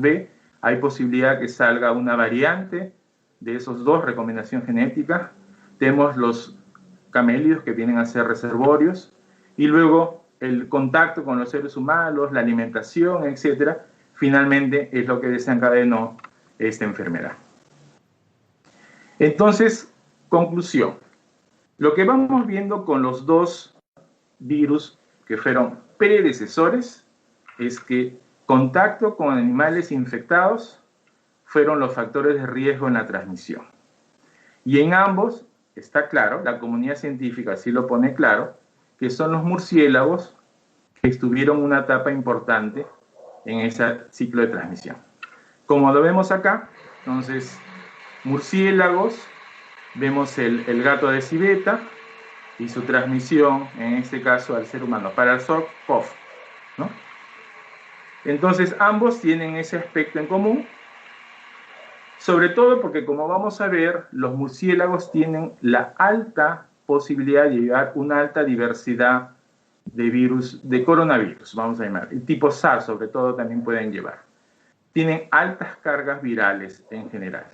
B, hay posibilidad que salga una variante de esos dos, recombinación genética. Tenemos los camélidos que vienen a ser reservorios, y luego el contacto con los seres humanos, la alimentación, etcétera, finalmente es lo que desencadenó esta enfermedad. Entonces, conclusión. Lo que vamos viendo con los dos virus que fueron predecesores es que contacto con animales infectados fueron los factores de riesgo en la transmisión. Y en ambos, está claro, la comunidad científica sí lo pone claro, que son los murciélagos que tuvieron una etapa importante en ese ciclo de transmisión. Como lo vemos acá, entonces, murciélagos, vemos el gato de civeta y su transmisión, en este caso, al ser humano, para el SARS-CoV, ¿no? Entonces, ambos tienen ese aspecto en común, sobre todo porque, como vamos a ver, los murciélagos tienen la alta posibilidad de llevar una alta diversidad de virus, de coronavirus, vamos a llamar. El tipo SARS, sobre todo, también pueden llevar. Tienen altas cargas virales en general.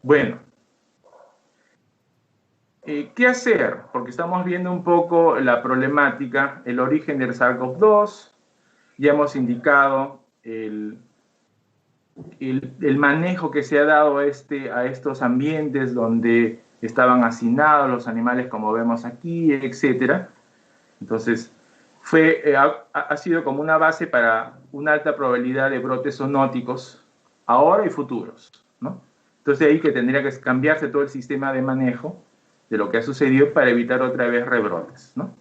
Bueno, ¿qué hacer? Porque estamos viendo un poco la problemática, el origen del SARS-CoV-2, ya hemos indicado el manejo que se ha dado a estos ambientes donde estaban hacinados los animales, como vemos aquí, etc. Entonces, ha sido como una base para una alta probabilidad de brotes zoonóticos ahora y futuros, ¿no? Entonces, ahí que tendría que cambiarse todo el sistema de manejo de lo que ha sucedido para evitar otra vez rebrotes, ¿no?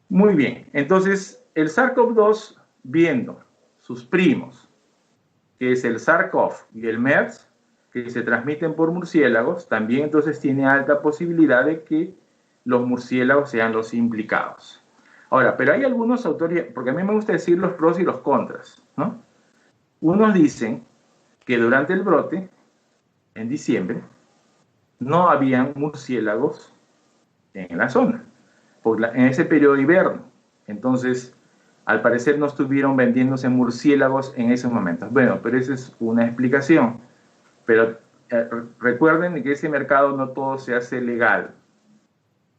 Muy bien, entonces el SARS-CoV-2, viendo sus primos, que es el SARS-CoV y el MERS, que se transmiten por murciélagos, también entonces tiene alta posibilidad de que los murciélagos sean los implicados. Ahora, pero hay algunos autores, porque a mí me gusta decir los pros y los contras, ¿no? Unos dicen que durante el brote, en diciembre, no habían murciélagos en la zona, en ese periodo de invierno. Entonces, al parecer no estuvieron vendiéndose murciélagos en esos momentos. Bueno, pero esa es una explicación. Pero recuerden que ese mercado no todo se hace legal.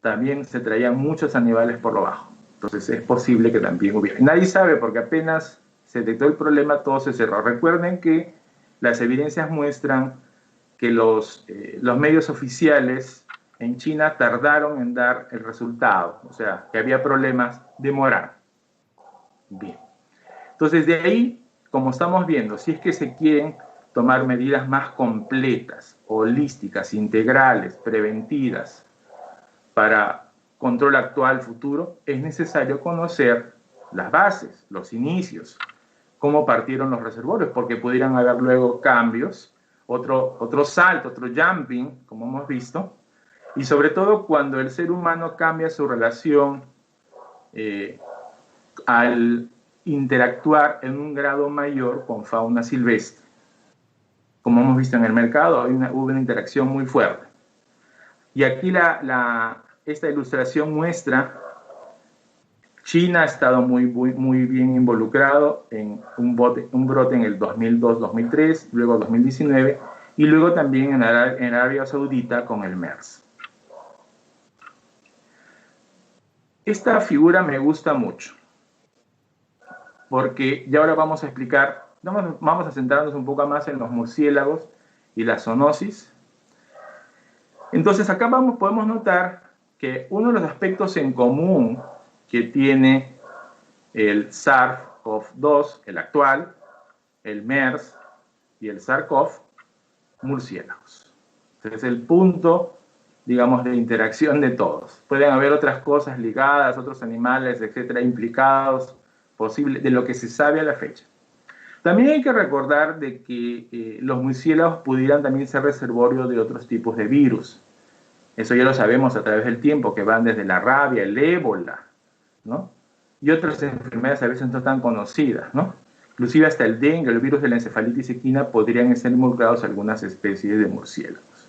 También se traían muchos animales por lo bajo. Entonces es posible que también hubiera. Nadie sabe porque apenas se detectó el problema, todo se cerró. Recuerden que las evidencias muestran que los medios oficiales en China tardaron en dar el resultado. O sea, que había problemas, demoraron. Bien. Entonces, de ahí, como estamos viendo, si es que se quieren tomar medidas más completas, holísticas, integrales, preventivas, para control actual, futuro, es necesario conocer las bases, los inicios, cómo partieron los reservorios, porque pudieran haber luego cambios, otro salto, otro jumping, como hemos visto, y sobre todo cuando el ser humano cambia su relación al interactuar en un grado mayor con fauna silvestre. Como hemos visto en el mercado, hubo una interacción muy fuerte. Y aquí esta ilustración muestra China ha estado muy bien involucrado en un brote en el 2002-2003, luego 2019, y luego también en Arabia Saudita con el MERS. Esta figura me gusta mucho, porque ya ahora vamos a explicar, vamos a centrarnos un poco más en los murciélagos y la zoonosis. Entonces acá podemos notar que uno de los aspectos en común que tiene el SARS-CoV-2, el actual, el MERS y el SARS-CoV, murciélagos. Entonces es el punto, digamos, de interacción de todos. Pueden haber otras cosas ligadas, otros animales, etcétera, implicados, posible, de lo que se sabe a la fecha. También hay que recordar de que los murciélagos pudieran también ser reservorio de otros tipos de virus. Eso ya lo sabemos a través del tiempo, que van desde la rabia, el ébola, ¿no? Y otras enfermedades a veces no tan conocidas, ¿no? Inclusive hasta el dengue, el virus de la encefalitis equina podrían estar involucrados en algunas especies de murciélagos.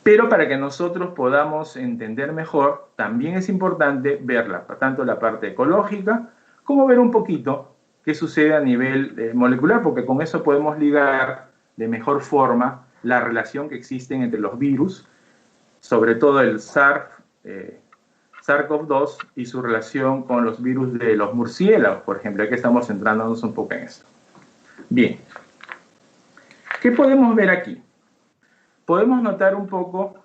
Pero para que nosotros podamos entender mejor, también es importante ver tanto la parte ecológica como ver un poquito qué sucede a nivel molecular, porque con eso podemos ligar de mejor forma la relación que existe entre los virus, sobre todo el SARS-CoV-2 y su relación con los virus de los murciélagos, por ejemplo. Aquí estamos centrándonos un poco en esto. Bien, ¿qué podemos ver aquí? Podemos notar un poco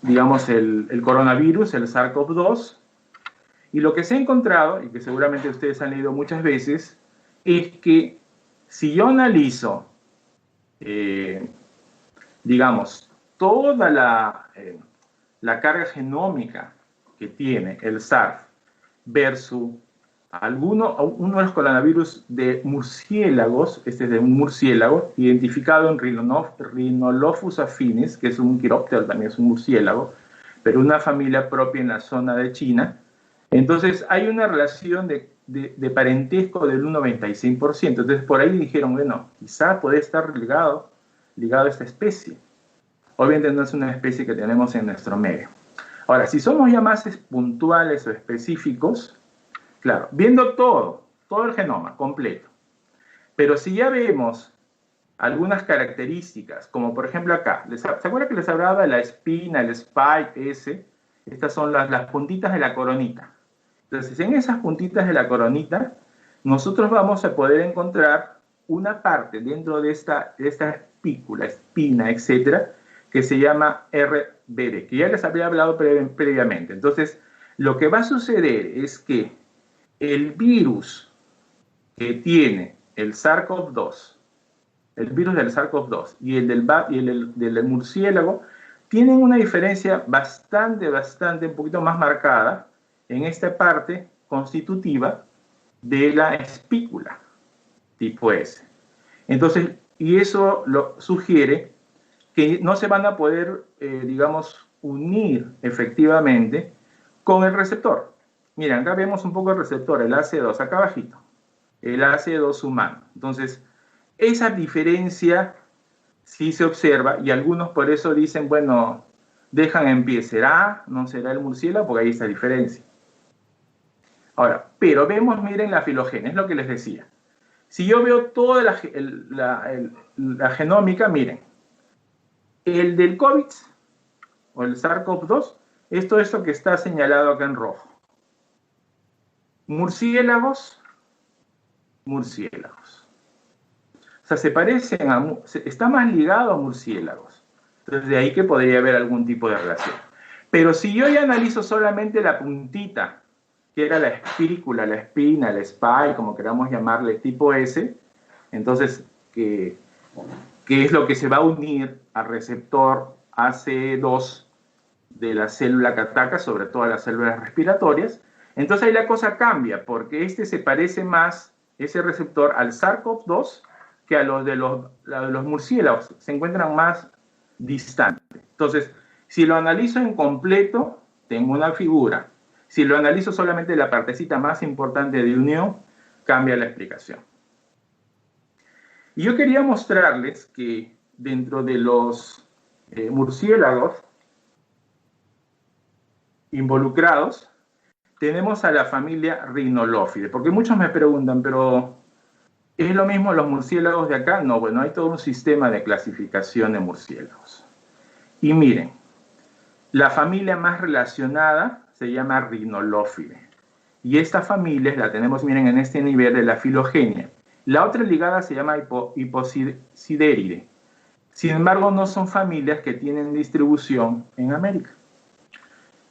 digamos, el coronavirus, el SARS-CoV-2, y lo que se ha encontrado, y que seguramente ustedes han leído muchas veces, es que si yo analizo, digamos, toda la carga genómica que tiene el SARS versus uno de los coronavirus de murciélagos, este es de un murciélago, identificado en Rhinolophus affinis, que es un quiróptero, también es un murciélago, pero una familia propia en la zona de China. Entonces hay una relación de parentesco del 96%. Entonces por ahí dijeron, bueno, quizá puede estar ligado a esta especie. Obviamente no es una especie que tenemos en nuestro medio. Ahora, si somos ya más puntuales o específicos, claro, viendo todo el genoma completo, pero si ya vemos algunas características, como por ejemplo acá, ¿se acuerdan que les hablaba de la espina, el spike ese? Estas son las puntitas de la coronita. Entonces, en esas puntitas de la coronita, nosotros vamos a poder encontrar una parte dentro de esta espícula, espina, etcétera, que se llama RBD, que ya les había hablado previamente. Entonces, lo que va a suceder es que el virus que tiene el SARS-CoV-2, el virus del SARS-CoV-2 y el del murciélago, tienen una diferencia bastante, un poquito más marcada en esta parte constitutiva de la espícula tipo S. Entonces, y eso lo sugiere que no se van a poder, digamos, unir efectivamente con el receptor. Miren, acá vemos un poco el receptor, el AC2, acá abajito, el AC2 humano. Entonces, esa diferencia sí se observa y algunos por eso dicen, bueno, dejan en pie, ¿será? ¿No será el murciélago? Porque hay esa diferencia. Ahora, pero vemos, miren, la filogenia, es lo que les decía. Si yo veo toda la genómica, miren, el del COVID o el SARS-CoV-2 es todo esto que está señalado acá en rojo. Murciélagos. O sea, se parecen está más ligado a murciélagos. Entonces, de ahí que podría haber algún tipo de relación. Pero si yo ya analizo solamente la puntita, que era la espícula, la espina, el spike, como queramos llamarle, tipo S, entonces, que es lo que se va a unir al receptor AC2 de la célula que ataca, sobre todo a las células respiratorias, entonces ahí la cosa cambia, porque este se parece más, ese receptor, al SARS-CoV-2 que a los de los murciélagos, se encuentran más distantes. Entonces, si lo analizo en completo, tengo una figura. Si lo analizo solamente la partecita más importante de unión, cambia la explicación. Y yo quería mostrarles que dentro de los murciélagos involucrados, tenemos a la familia Rhinolophidae, porque muchos me preguntan, pero ¿es lo mismo los murciélagos de acá? No, bueno, hay todo un sistema de clasificación de murciélagos. Y miren, la familia más relacionada se llama Rhinolophidae. Y esta familia la tenemos, miren, en este nivel de la filogenia. La otra ligada se llama Hipocideridae. Sin embargo, no son familias que tienen distribución en América.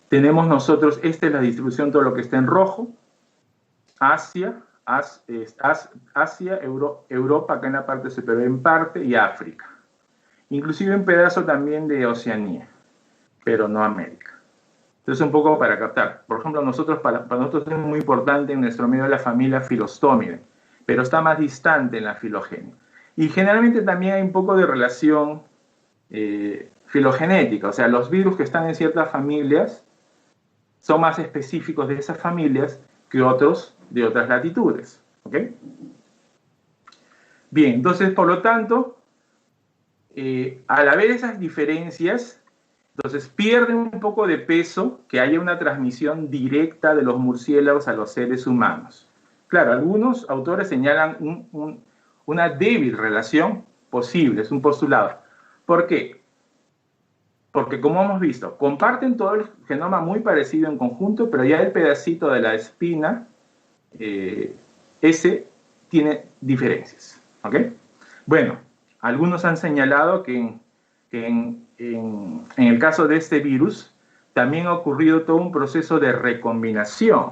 Tenemos nosotros, esta es la distribución, todo lo que está en rojo, Asia, Europa, acá en la parte superior en parte, y África. Inclusive un pedazo también de Oceanía, pero no América. Entonces, un poco para captar. Por ejemplo, para nosotros es muy importante en nuestro medio la familia Phyllostomidae, pero está más distante en la filogenia. Y generalmente también hay un poco de relación filogenética, o sea, los virus que están en ciertas familias son más específicos de esas familias que otros de otras latitudes. ¿Ok? Bien, entonces, por lo tanto, al haber esas diferencias, Entonces pierden un poco de peso que haya una transmisión directa de los murciélagos a los seres humanos. Claro, algunos autores señalan una débil relación posible, es un postulado. ¿Por qué? Porque como hemos visto, comparten todo el genoma muy parecido en conjunto, pero ya el pedacito de la espina, ese tiene diferencias. ¿Ok? Bueno, algunos han señalado que en el caso de este virus también ha ocurrido todo un proceso de recombinación.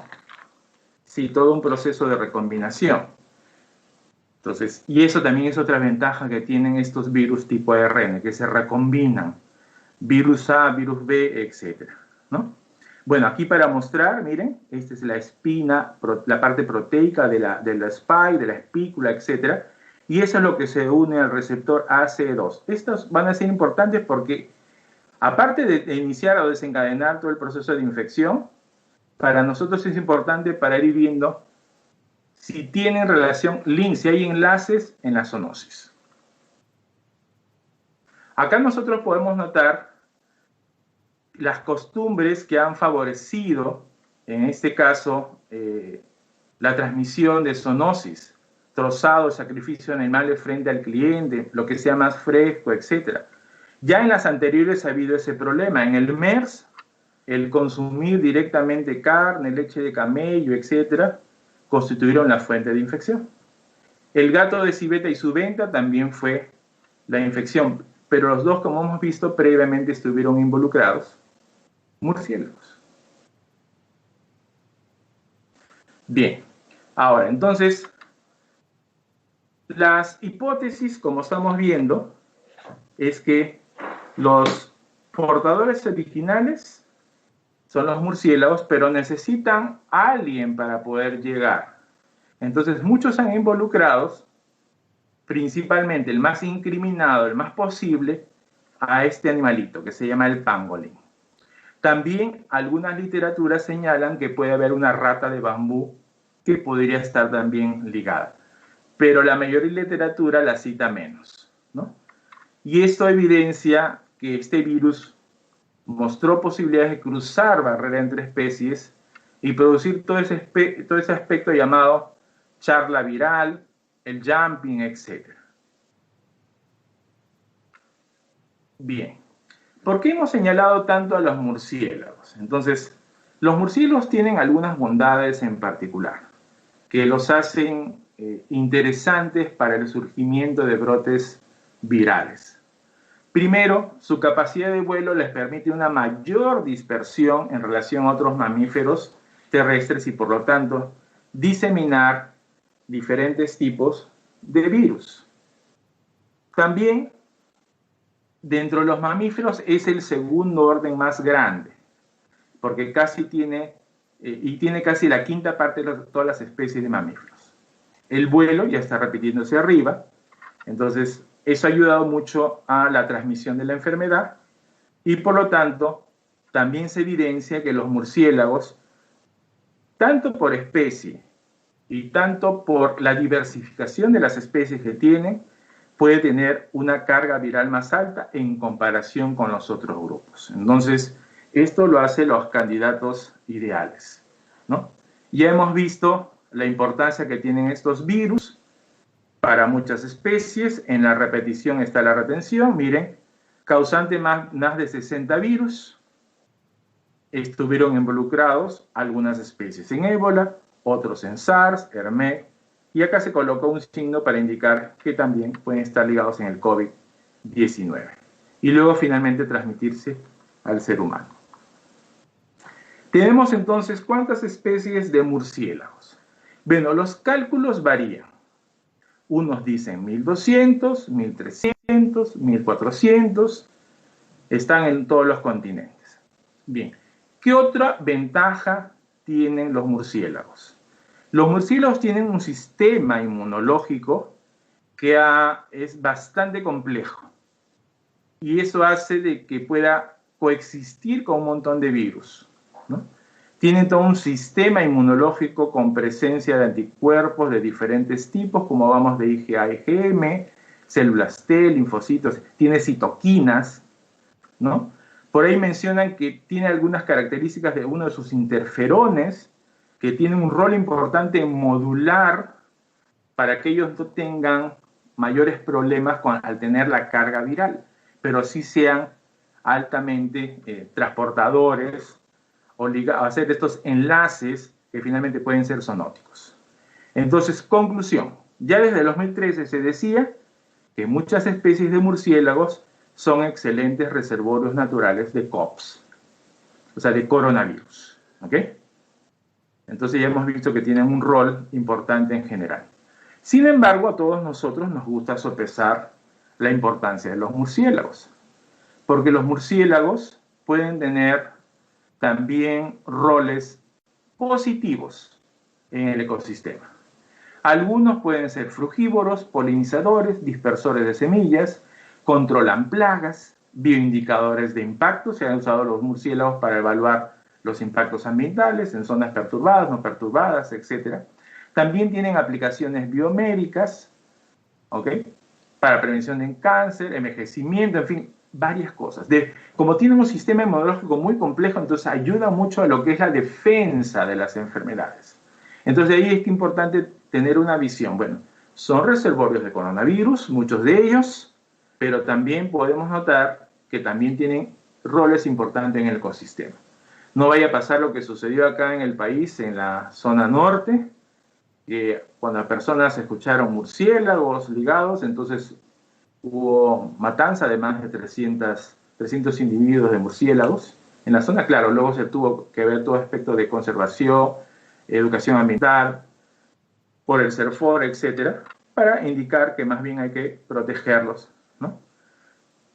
Sí, todo un proceso de recombinación. Entonces, y eso también es otra ventaja que tienen estos virus tipo ARN, que se recombinan. Virus A, virus B, etc. ¿No? Bueno, aquí para mostrar, miren, esta es la espina, la parte proteica de la spike, de la espícula, etc. Y eso es lo que se une al receptor ACE2. Estos van a ser importantes porque, aparte de iniciar o desencadenar todo el proceso de infección, para nosotros es importante para ir viendo si tienen relación, link, si hay enlaces en la zoonosis. Acá nosotros podemos notar las costumbres que han favorecido, en este caso, la transmisión de zoonosis, trozado, sacrificio de animales frente al cliente, lo que sea más fresco, etc. Ya en las anteriores ha habido ese problema. En el MERS, el consumir directamente carne, leche de camello, etc., constituyeron la fuente de infección. El gato de civeta y su venta también fue la infección, pero los dos, como hemos visto, previamente estuvieron involucrados murciélagos. Bien, ahora, entonces, las hipótesis, como estamos viendo, es que los portadores originales son los murciélagos, pero necesitan a alguien para poder llegar. Entonces, muchos han involucrados, principalmente el más incriminado, el más posible, a este animalito que se llama el pangolín. También algunas literaturas señalan que puede haber una rata de bambú que podría estar también ligada, pero la mayoría de literatura la cita menos, ¿no? Y esto evidencia que este virus mostró posibilidades de cruzar barreras entre especies y producir todo ese aspecto llamado charla viral, el jumping, etc. Bien, ¿por qué hemos señalado tanto a los murciélagos? Entonces, los murciélagos tienen algunas bondades en particular que los hacen interesantes para el surgimiento de brotes virales. Primero, su capacidad de vuelo les permite una mayor dispersión en relación a otros mamíferos terrestres y, por lo tanto, diseminar diferentes tipos de virus. También, dentro de los mamíferos, es el segundo orden más grande, porque casi tiene casi la quinta parte de todas las especies de mamíferos. El vuelo ya está repitiéndose arriba, entonces eso ha ayudado mucho a la transmisión de la enfermedad y por lo tanto también se evidencia que los murciélagos, tanto por especie y tanto por la diversificación de las especies que tienen, puede tener una carga viral más alta en comparación con los otros grupos. Entonces, esto lo hace los candidatos ideales, ¿no? Ya hemos visto la importancia que tienen estos virus para muchas especies. En la repetición está la retención. Miren, causante más de 60 virus estuvieron involucrados algunas especies en ébola, otros en SARS, HERMEC, y acá se colocó un signo para indicar que también pueden estar ligados en el COVID-19 y luego finalmente transmitirse al ser humano. Tenemos entonces, ¿cuántas especies de murciélagos? Bueno, los cálculos varían. Unos dicen 1200, 1300, 1400, están en todos los continentes. Bien, ¿qué otra ventaja tienen los murciélagos? Los murciélagos tienen un sistema inmunológico que es bastante complejo y eso hace de que pueda coexistir con un montón de virus, ¿no? Tienen todo un sistema inmunológico con presencia de anticuerpos de diferentes tipos, como vamos de IgA, IgM, células T, linfocitos, tiene citoquinas, ¿no? Por ahí mencionan que tiene algunas características de uno de sus interferones, que tiene un rol importante en modular para que ellos no tengan mayores problemas al tener la carga viral, pero sí sean altamente transportadores o hacer estos enlaces que finalmente pueden ser zoonóticos. Entonces, conclusión, ya desde el 2013 se decía que muchas especies de murciélagos son excelentes reservorios naturales de COPS, o sea, de coronavirus, ¿ok? Entonces ya hemos visto que tienen un rol importante en general. Sin embargo, a todos nosotros nos gusta sopesar la importancia de los murciélagos, porque los murciélagos pueden tener también roles positivos en el ecosistema. Algunos pueden ser frugívoros, polinizadores, dispersores de semillas, controlan plagas, bioindicadores de impacto. Se han usado los murciélagos para evaluar los impactos ambientales en zonas perturbadas, no perturbadas, etc. También tienen aplicaciones biomédicas, ¿ok? Para prevención de cáncer, envejecimiento, en fin, varias cosas. Como tienen un sistema inmunológico muy complejo, entonces ayuda mucho a lo que es la defensa de las enfermedades. Entonces ahí es importante tener una visión. Bueno, son reservorios de coronavirus, muchos de ellos, pero también podemos notar que también tienen roles importantes en el ecosistema. No vaya a pasar lo que sucedió acá en el país, en la zona norte, que cuando las personas escucharon murciélagos ligados, entonces hubo matanza de más de 300 individuos de murciélagos. En la zona, claro, luego se tuvo que ver todo aspecto de conservación, educación ambiental, por el CERFOR, etcétera, para indicar que más bien hay que protegerlos, ¿no?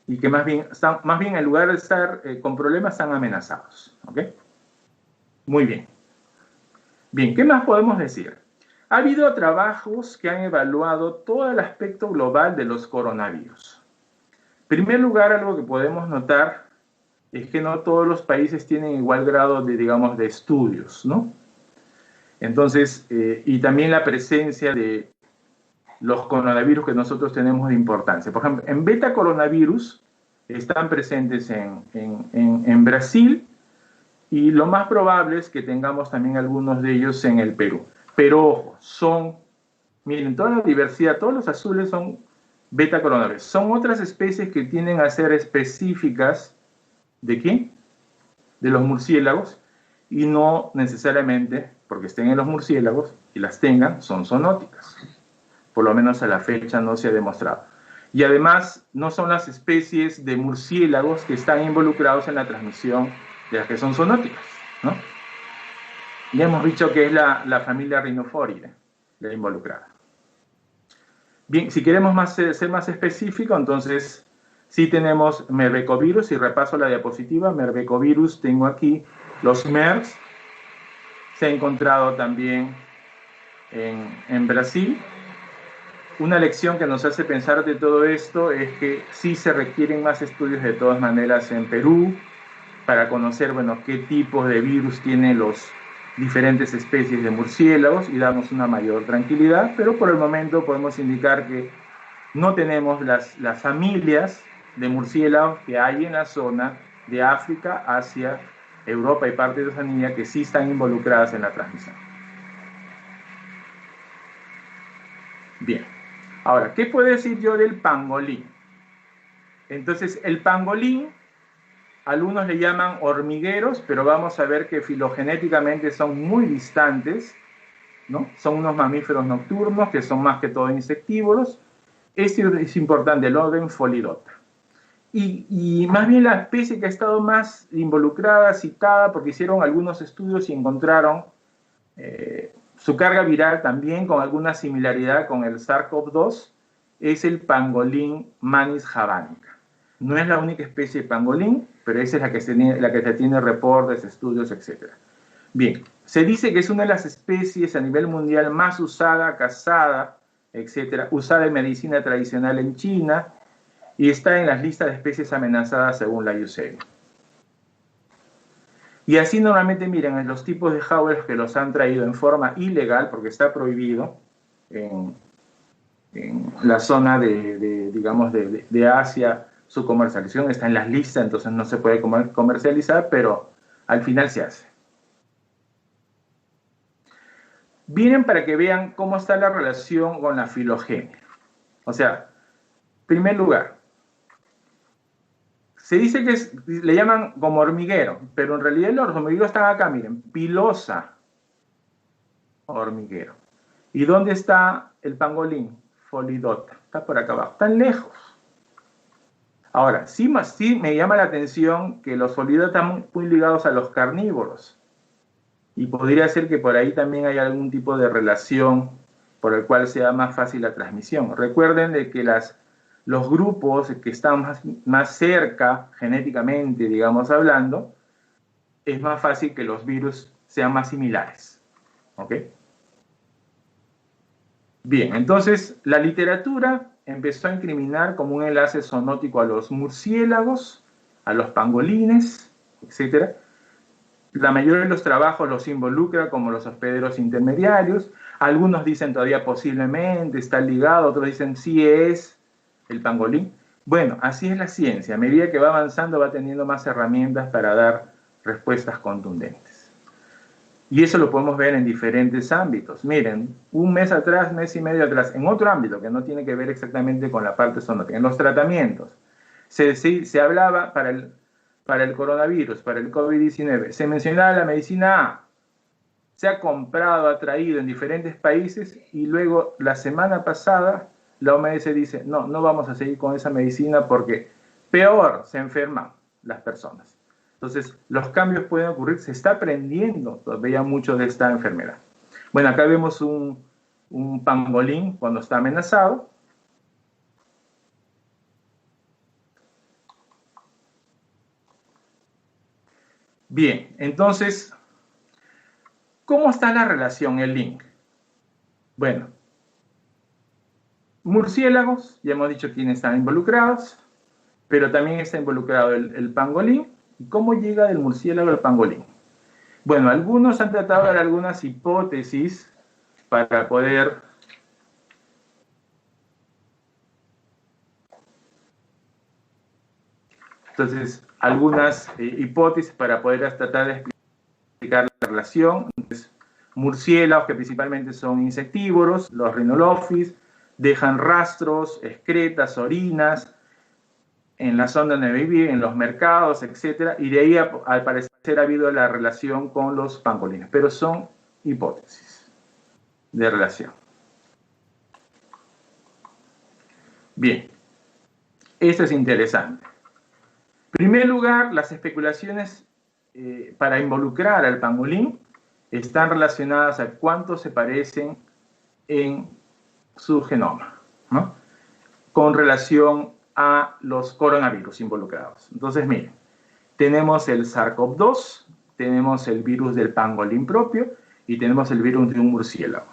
Y que más bien en lugar de estar con problemas, están amenazados, ¿ok? Muy bien. Bien, ¿qué más podemos decir? Ha habido trabajos que han evaluado todo el aspecto global de los coronavirus. En primer lugar, algo que podemos notar es que no todos los países tienen igual grado de, digamos, de estudios, ¿no? Entonces, y también la presencia de los coronavirus que nosotros tenemos de importancia. Por ejemplo, en beta coronavirus están presentes en Brasil y lo más probable es que tengamos también algunos de ellos en el Perú. Pero ojo, miren, toda la diversidad, todos los azules son beta coronavirus. Son otras especies que tienden a ser específicas ¿de quién? De los murciélagos, y no necesariamente porque estén en los murciélagos y las tengan, son zoonóticas. Por lo menos a la fecha no se ha demostrado. Y además no son las especies de murciélagos que están involucrados en la transmisión de las que son zoonóticas, ¿no? Ya hemos dicho que es la familia Rhinophoridae la involucrada. Bien, si queremos ser más específico, entonces sí tenemos merbecovirus, y repaso la diapositiva. Merbecovirus, tengo aquí los MERS, se ha encontrado también en Brasil. Una lección que nos hace pensar de todo esto es que sí se requieren más estudios de todas maneras en Perú para conocer, bueno, qué tipos de virus tienen los diferentes especies de murciélagos y darnos una mayor tranquilidad, pero por el momento podemos indicar que no tenemos las familias de murciélagos que hay en la zona de África, Asia, Europa y parte de Oceanía que sí están involucradas en la transmisión. Bien, ahora, ¿qué puedo decir yo del pangolín? Entonces, el pangolín, algunos le llaman hormigueros, pero vamos a ver que filogenéticamente son muy distantes, ¿no? Son unos mamíferos nocturnos que son más que todo insectívoros. Este es importante, el orden Pholidota. Y más bien la especie que ha estado más involucrada, citada, porque hicieron algunos estudios y encontraron su carga viral también con alguna similaridad con el SARS-CoV-2, es el pangolín Manis javanica. No es la única especie de pangolín, pero esa es la que se tiene reportes, estudios, etc. Bien, se dice que es una de las especies a nivel mundial más usada, cazada, etc., usada en medicina tradicional en China, y está en las listas de especies amenazadas según la USAID. Y así normalmente, miren, en los tipos de jaulas que los han traído en forma ilegal, porque está prohibido en la zona digamos, de Asia, su comercialización está en las listas, entonces no se puede comercializar, pero al final se hace. Vienen para que vean cómo está la relación con la filogenia. O sea, en primer lugar, se dice que le llaman como hormiguero, pero en realidad los hormigueros están acá, miren, pilosa hormiguero. ¿Y dónde está el pangolín? Folidota, está por acá abajo, tan lejos. Ahora, sí me llama la atención que los folidotas están muy ligados a los carnívoros. Y podría ser que por ahí también hay algún tipo de relación por el cual sea más fácil la transmisión. Recuerden de que los grupos que están más cerca genéticamente, digamos hablando, es más fácil que los virus sean más similares. ¿Ok? Bien, entonces la literatura empezó a incriminar como un enlace zoonótico a los murciélagos, a los pangolines, etc. La mayoría de los trabajos los involucra como los hospederos intermediarios. Algunos dicen todavía posiblemente, está ligado, otros dicen sí es el pangolín. Bueno, así es la ciencia. A medida que va avanzando va teniendo más herramientas para dar respuestas contundentes. Y eso lo podemos ver en diferentes ámbitos. Miren, un mes atrás, mes y medio atrás, en otro ámbito que no tiene que ver exactamente con la parte zoonótica, en los tratamientos, se hablaba para el coronavirus, para el COVID-19, se mencionaba la medicina A, se ha comprado, ha traído en diferentes países y luego la semana pasada la OMS dice, no, no vamos a seguir con esa medicina porque peor se enferman las personas. Entonces, los cambios pueden ocurrir, se está aprendiendo todavía mucho de esta enfermedad. Bueno, acá vemos un pangolín cuando está amenazado. Bien, entonces, ¿cómo está la relación, el link? Bueno, murciélagos, ya hemos dicho quiénes están involucrados, pero también está involucrado el pangolín. ¿Y cómo llega del murciélago al pangolín? Bueno, algunos han tratado de dar algunas hipótesis para poder algunas hipótesis para poder tratar de explicar la relación. Entonces, murciélagos que principalmente son insectívoros, los rhinolophis, dejan rastros, excretas, orinas en la zona donde viven, en los mercados, etc. Y de ahí, al parecer, ha habido la relación con los pangolines. Pero son hipótesis de relación. Bien, esto es interesante. En primer lugar, las especulaciones para involucrar al pangolín están relacionadas a cuánto se parecen en su genoma, ¿no? Con relación a los coronavirus involucrados. Entonces, miren, tenemos el SARS-CoV-2, tenemos el virus del pangolín propio y tenemos el virus de un murciélago,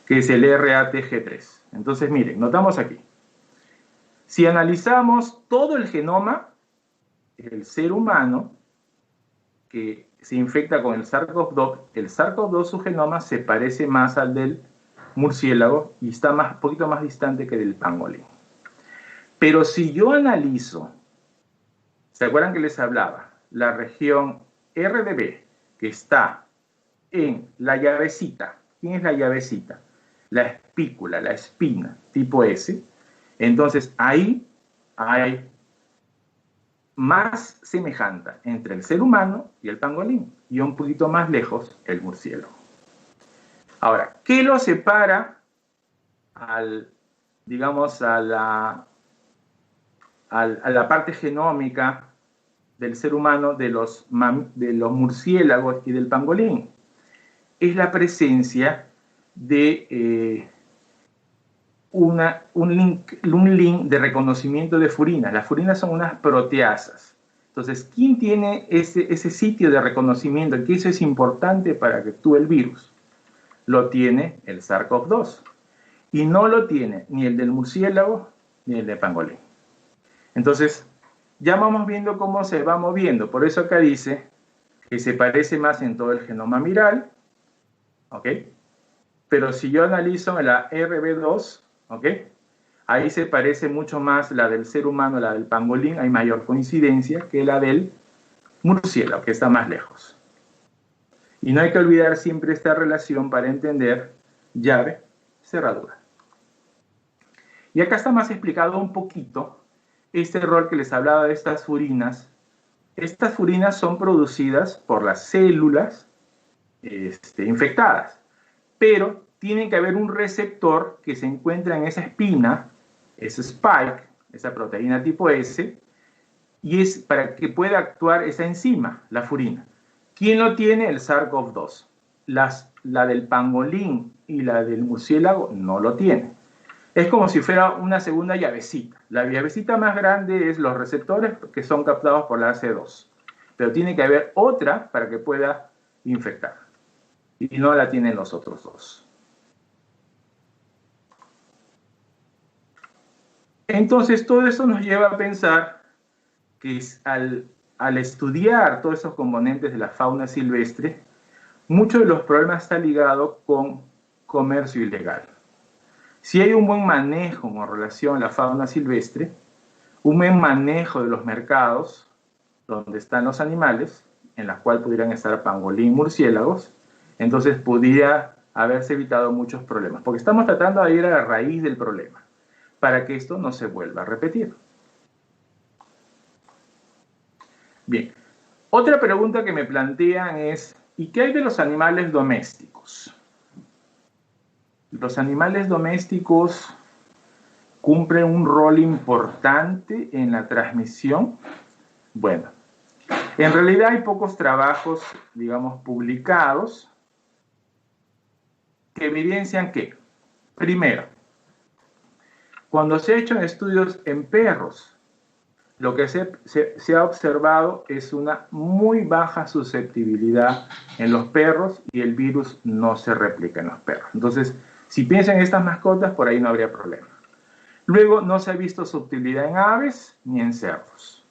que es el RATG3. Entonces, miren, notamos aquí. Si analizamos todo el genoma, el ser humano que se infecta con el SARS-CoV-2, su genoma se parece más al del murciélago y está un poquito más distante que del pangolín. Pero si yo analizo, ¿se acuerdan que les hablaba? La región RDB, que está en la llavecita. ¿Quién es la llavecita? La espícula, la espina, tipo S. Entonces, ahí hay más semejanza entre el ser humano y el pangolín, y un poquito más lejos el murciélago. Ahora, ¿qué lo separa digamos, a la parte genómica del ser humano de los murciélagos y del pangolín? Es la presencia de un link de reconocimiento de furinas. Las furinas son unas proteasas. Entonces, ¿quién tiene ese sitio de reconocimiento? Que eso es importante para que actúe el virus. Lo tiene el SARS-CoV-2. Y no lo tiene ni el del murciélago ni el del pangolín. Entonces, ya vamos viendo cómo se va moviendo. Por eso acá dice que se parece más en todo el genoma viral. ¿Ok? Pero si yo analizo la RB2, ¿ok? Ahí se parece mucho más la del ser humano, la del pangolín, hay mayor coincidencia que la del murciélago, que está más lejos. Y no hay que olvidar siempre esta relación para entender llave, cerradura. Y acá está más explicado un poquito este rol que les hablaba de estas furinas. Estas furinas son producidas por las células infectadas, pero tiene que haber un receptor que se encuentra en esa espina, ese spike, esa proteína tipo S, y es para que pueda actuar esa enzima, la furina. ¿Quién lo tiene? El SARS-CoV-2. La del pangolín y la del murciélago no lo tiene. Es como si fuera una segunda llavecita. La llavecita más grande es los receptores que son captados por la AC2. Pero tiene que haber otra para que pueda infectar. Y no la tienen los otros dos. Entonces, todo eso nos lleva a pensar que al estudiar todos esos componentes de la fauna silvestre, muchos de los problemas están ligados con comercio ilegal. Si hay un buen manejo con relación a la fauna silvestre, un buen manejo de los mercados donde están los animales, en la cual pudieran estar pangolín, murciélagos, entonces pudiera haberse evitado muchos problemas, porque estamos tratando de ir a la raíz del problema, para que esto no se vuelva a repetir. Bien, otra pregunta que me plantean es, ¿y qué hay de los animales domésticos? Los animales domésticos cumplen un rol importante en la transmisión. Bueno, en realidad hay pocos trabajos, digamos, publicados que evidencian que, primero, cuando se ha hecho estudios en perros, lo que se ha observado es una muy baja susceptibilidad en los perros y el virus no se replica en los perros. Entonces, si piensan en estas mascotas, por ahí no habría problema. Luego, no se ha visto susceptibilidad en aves ni en cerdos.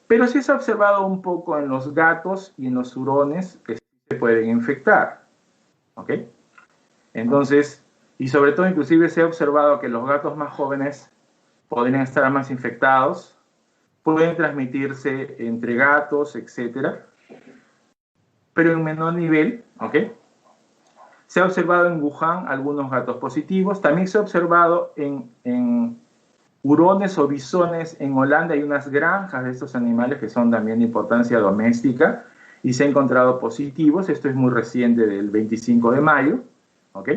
Pero sí se ha observado un poco en los gatos y en los hurones que se pueden infectar. ¿Ok? Entonces, y sobre todo inclusive se ha observado que los gatos más jóvenes podrían estar más infectados, pueden transmitirse entre gatos, etc. Pero en menor nivel, ¿ok? Se ha observado en Wuhan algunos gatos positivos, también se ha observado en hurones o bisones. En Holanda hay unas granjas de estos animales que son también de importancia doméstica y se ha encontrado positivos. Esto es muy reciente, del 25 de mayo, ¿ok?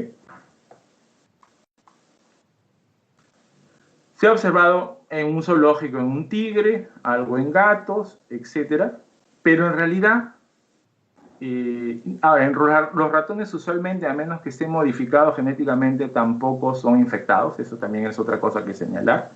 Se ha observado en un zoológico en un tigre, algo en gatos, etc. Pero en realidad, los ratones usualmente, a menos que estén modificados genéticamente, tampoco son infectados. Eso también es otra cosa que señalar.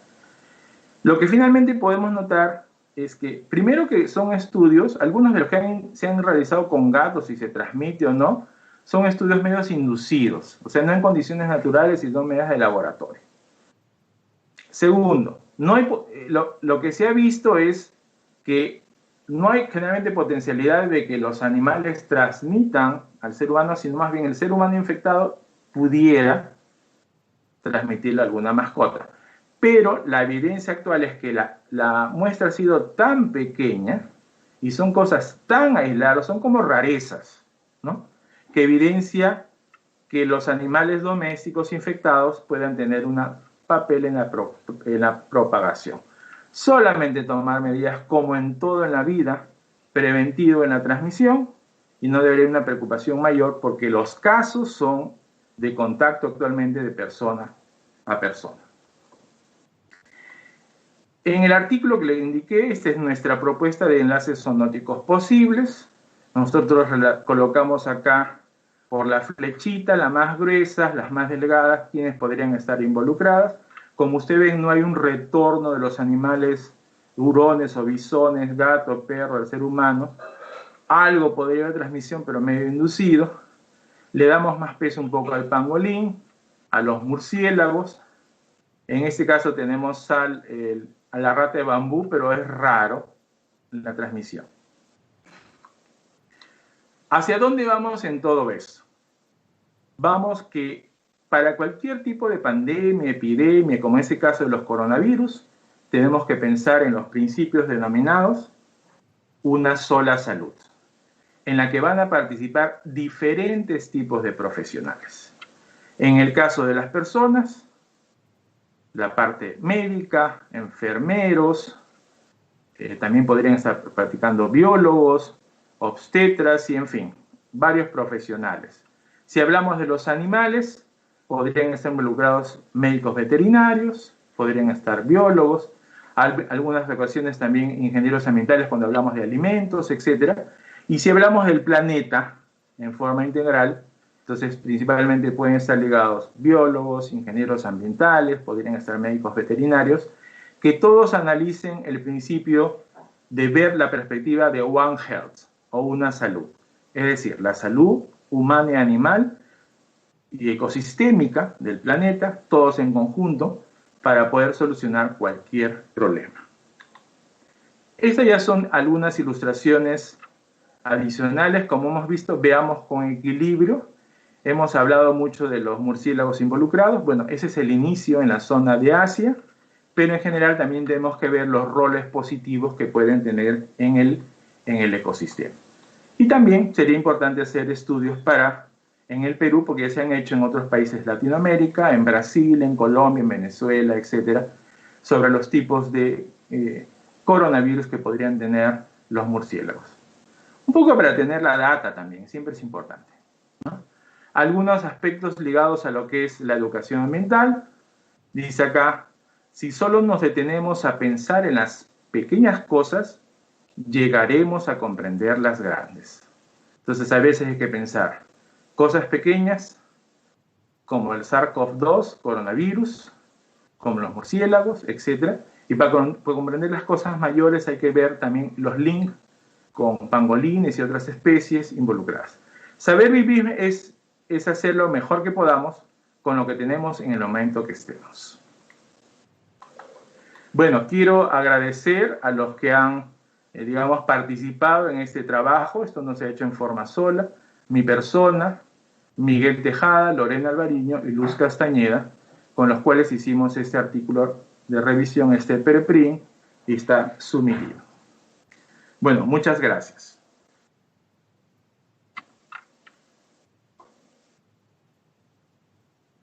Lo que finalmente podemos notar es que, primero, que son estudios, algunos de los que se han realizado con gatos, si se transmite o no, son estudios medios inducidos, o sea, no en condiciones naturales, sino medidas de laboratorio. Segundo, lo que se ha visto es que no hay generalmente potencialidad de que los animales transmitan al ser humano, sino más bien el ser humano infectado pudiera transmitirle a alguna mascota. Pero la evidencia actual es que la muestra ha sido tan pequeña y son cosas tan aisladas, son como rarezas, ¿no? Que evidencia que los animales domésticos infectados puedan tener un papel en la propagación. Solamente tomar medidas, como en todo en la vida, preventivo en la transmisión, y no debería haber una preocupación mayor porque los casos son de contacto actualmente de persona a persona. En el artículo que le indiqué, esta es nuestra propuesta de enlaces zoonóticos posibles. Nosotros colocamos acá por la flechita, las más gruesas, las más delgadas, quienes podrían estar involucradas. Como ustedes ven, no hay un retorno de los animales, hurones o bisones, gato, perro, del ser humano. Algo podría haber transmisión, pero medio inducido. Le damos más peso un poco al pangolín, a los murciélagos. En este caso tenemos a la rata de bambú, pero es raro la transmisión. ¿Hacia dónde vamos en todo esto? Vamos que para cualquier tipo de pandemia, epidemia, como en ese caso de los coronavirus, tenemos que pensar en los principios denominados una sola salud, en la que van a participar diferentes tipos de profesionales. En el caso de las personas, la parte médica, enfermeros, también podrían estar practicando biólogos, obstetras y, en fin, varios profesionales. Si hablamos de los animales, podrían estar involucrados médicos veterinarios, podrían estar biólogos, algunas ocasiones también ingenieros ambientales cuando hablamos de alimentos, etc. Y si hablamos del planeta en forma integral, entonces principalmente pueden estar ligados biólogos, ingenieros ambientales, podrían estar médicos veterinarios, que todos analicen el principio de ver la perspectiva de One Health o una salud. Es decir, la salud humana y animal y ecosistémica del planeta, todos en conjunto, para poder solucionar cualquier problema. Estas ya son algunas ilustraciones adicionales. Como hemos visto, veamos con equilibrio. Hemos hablado mucho de los murciélagos involucrados. Bueno, ese es el inicio en la zona de Asia, pero en general también tenemos que ver los roles positivos que pueden tener en el ecosistema. Y también sería importante hacer estudios en el Perú, porque ya se han hecho en otros países de Latinoamérica, en Brasil, en Colombia, en Venezuela, etcétera, sobre los tipos de coronavirus que podrían tener los murciélagos. Un poco para tener la data también, siempre es importante, ¿no? Algunos aspectos ligados a lo que es la educación ambiental. Dice acá, si solo nos detenemos a pensar en las pequeñas cosas, llegaremos a comprender las grandes. Entonces a veces hay que pensar cosas pequeñas como el SARS-CoV-2, coronavirus, como los murciélagos, etc. Y para comprender las cosas mayores hay que ver también los links con pangolines y otras especies involucradas. Saber vivir es hacer lo mejor que podamos con lo que tenemos en el momento que estemos. Bueno, quiero agradecer a los que han, digamos, participado en este trabajo. Esto no se ha hecho en forma sola. Mi persona, Miguel Tejada, Lorena Alvariño y Luz Castañeda, con los cuales hicimos este artículo de revisión, este preprint, y está sumido. Bueno, muchas gracias.